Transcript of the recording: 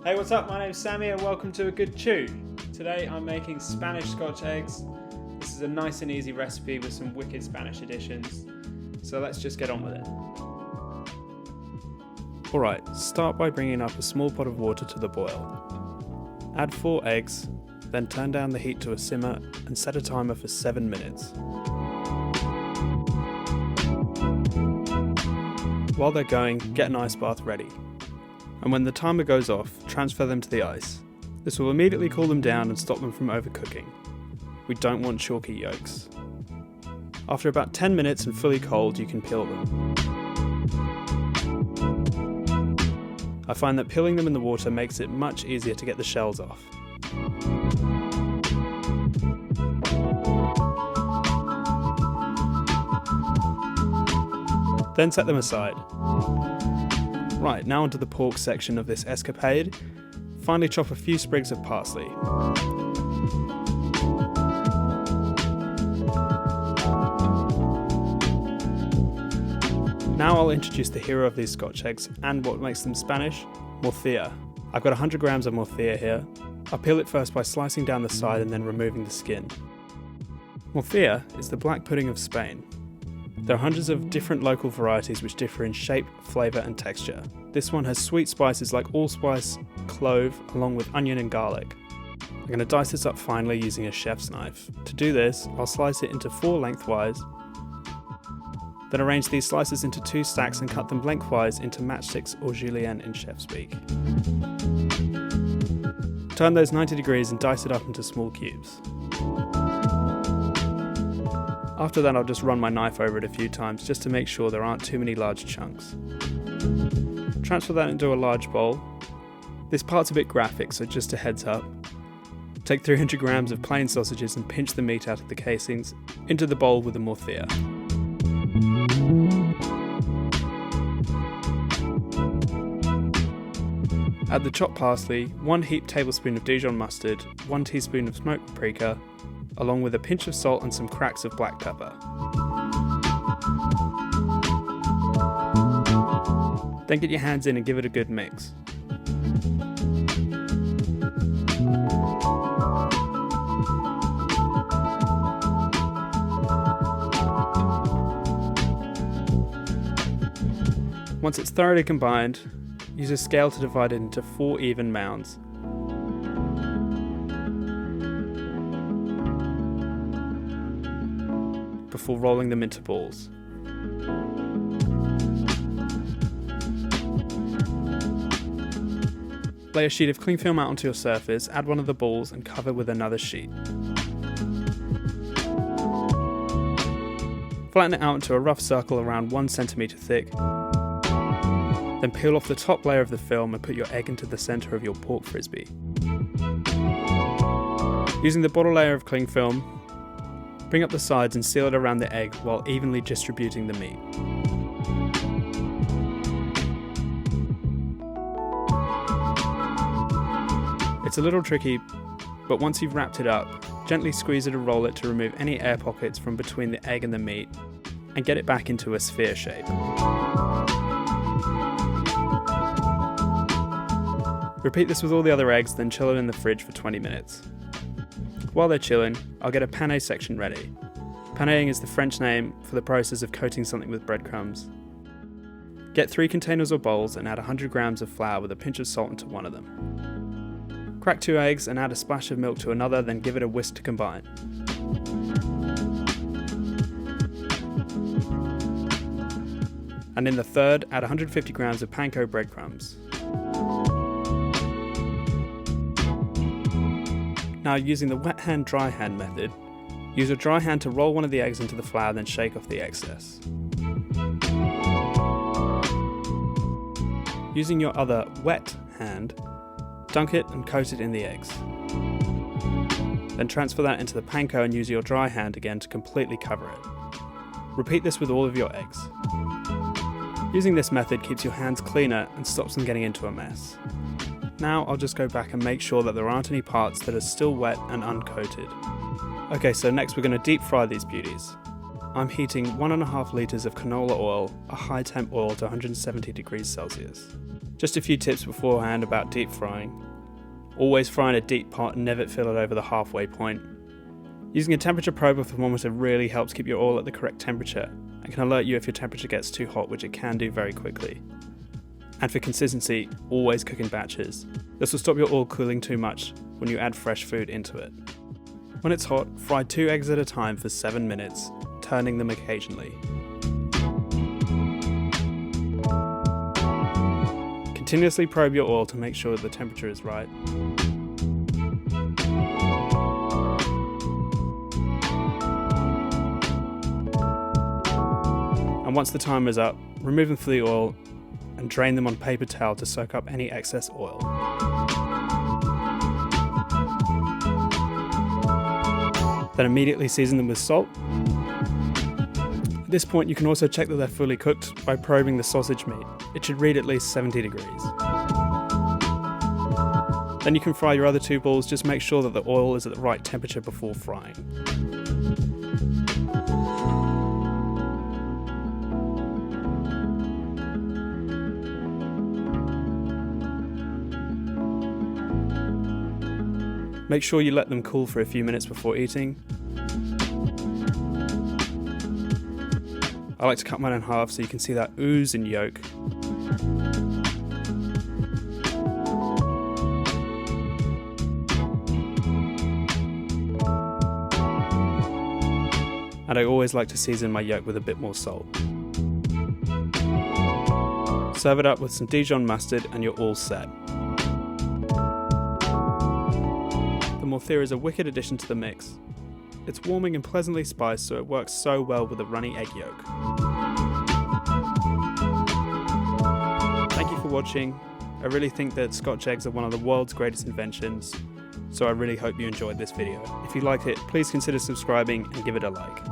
Hey, what's up? My name's Sammy and welcome to A Good Chew. Today I'm making Spanish Scotch Eggs. This is a nice and easy recipe with some wicked Spanish additions. So let's just get on with it. Alright, start by bringing up a small pot of water to the boil. Add 4 eggs, then turn down the heat to a simmer and set a timer for 7 minutes. While they're going, get an ice bath ready. And when the timer goes off, transfer them to the ice. This will immediately cool them down and stop them from overcooking. We don't want chalky yolks. After about 10 minutes and fully cold, you can peel them. I find that peeling them in the water makes it much easier to get the shells off. Then set them aside. Right, now onto the pork section of this escapade. Finally chop a few sprigs of parsley. Now I'll introduce the hero of these Scotch eggs and what makes them Spanish, morcilla. I've got 100 grams of morcilla here. I'll peel it first by slicing down the side and then removing the skin. Morcilla is the black pudding of Spain. There are hundreds of different local varieties which differ in shape, flavour and texture. This one has sweet spices like allspice, clove, along with onion and garlic. I'm going to dice this up finely using a chef's knife. To do this, I'll slice it into 4 lengthwise, then arrange these slices into 2 stacks and cut them lengthwise into matchsticks or julienne in chef speak. Turn those 90 degrees and dice it up into small cubes. After that, I'll just run my knife over it a few times just to make sure there aren't too many large chunks. Transfer that into a large bowl. This part's a bit graphic, so just a heads up. Take 300 grams of plain sausages and pinch the meat out of the casings into the bowl with the morcilla. Add the chopped parsley, 1 heaped tablespoon of Dijon mustard, 1 teaspoon of smoked paprika, along with a pinch of salt and some cracks of black pepper. Then get your hands in and give it a good mix. Once it's thoroughly combined, use a scale to divide it into 4 even mounds. Before rolling them into balls. Lay a sheet of cling film out onto your surface, add one of the balls and cover with another sheet. Flatten it out into a rough circle around 1 centimeter thick. Then peel off the top layer of the film and put your egg into the centre of your pork frisbee. Using the bottom layer of cling film, bring up the sides and seal it around the egg while evenly distributing the meat. It's a little tricky, but once you've wrapped it up, gently squeeze it and roll it to remove any air pockets from between the egg and the meat, and get it back into a sphere shape. Repeat this with all the other eggs, then chill it in the fridge for 20 minutes. While they're chilling, I'll get a pané section ready. Paneering is the French name for the process of coating something with breadcrumbs. Get 3 containers or bowls and add 100 grams of flour with a pinch of salt into one of them. Crack 2 eggs and add a splash of milk to another, then give it a whisk to combine. And in the third, add 150 grams of panko breadcrumbs. Now, using the wet hand, dry hand method, use a dry hand to roll one of the eggs into the flour, then shake off the excess. Using your other wet hand, dunk it and coat it in the eggs. Then transfer that into the panko and use your dry hand again to completely cover it. Repeat this with all of your eggs. Using this method keeps your hands cleaner and stops them getting into a mess. Now I'll just go back and make sure that there aren't any parts that are still wet and uncoated. Okay, so next we're going to deep fry these beauties. I'm heating 1.5 litres of canola oil, a high temp oil, to 170 degrees Celsius. Just a few tips beforehand about deep frying. Always fry in a deep pot and never fill it over the halfway point. Using a temperature probe or thermometer really helps keep your oil at the correct temperature and can alert you if your temperature gets too hot, which it can do very quickly. And for consistency, always cook in batches. This will stop your oil cooling too much when you add fresh food into it. When it's hot, fry 2 eggs at a time for 7 minutes, turning them occasionally. Continuously probe your oil to make sure that the temperature is right. And once the timer is up, remove them from the oil and drain them on paper towel to soak up any excess oil. Then immediately season them with salt. At this point you can also check that they're fully cooked by probing the sausage meat. It should read at least 70 degrees. Then you can fry your other 2 balls, just make sure that the oil is at the right temperature before frying. Make sure you let them cool for a few minutes before eating. I like to cut mine in half so you can see that ooze and yolk. And I always like to season my yolk with a bit more salt. Serve it up with some Dijon mustard and you're all set. The morcilla is a wicked addition to the mix. It's warming and pleasantly spiced, so it works so well with a runny egg yolk. Thank you for watching. I really think that Scotch eggs are one of the world's greatest inventions, so I really hope you enjoyed this video. If you liked it, please consider subscribing and give it a like.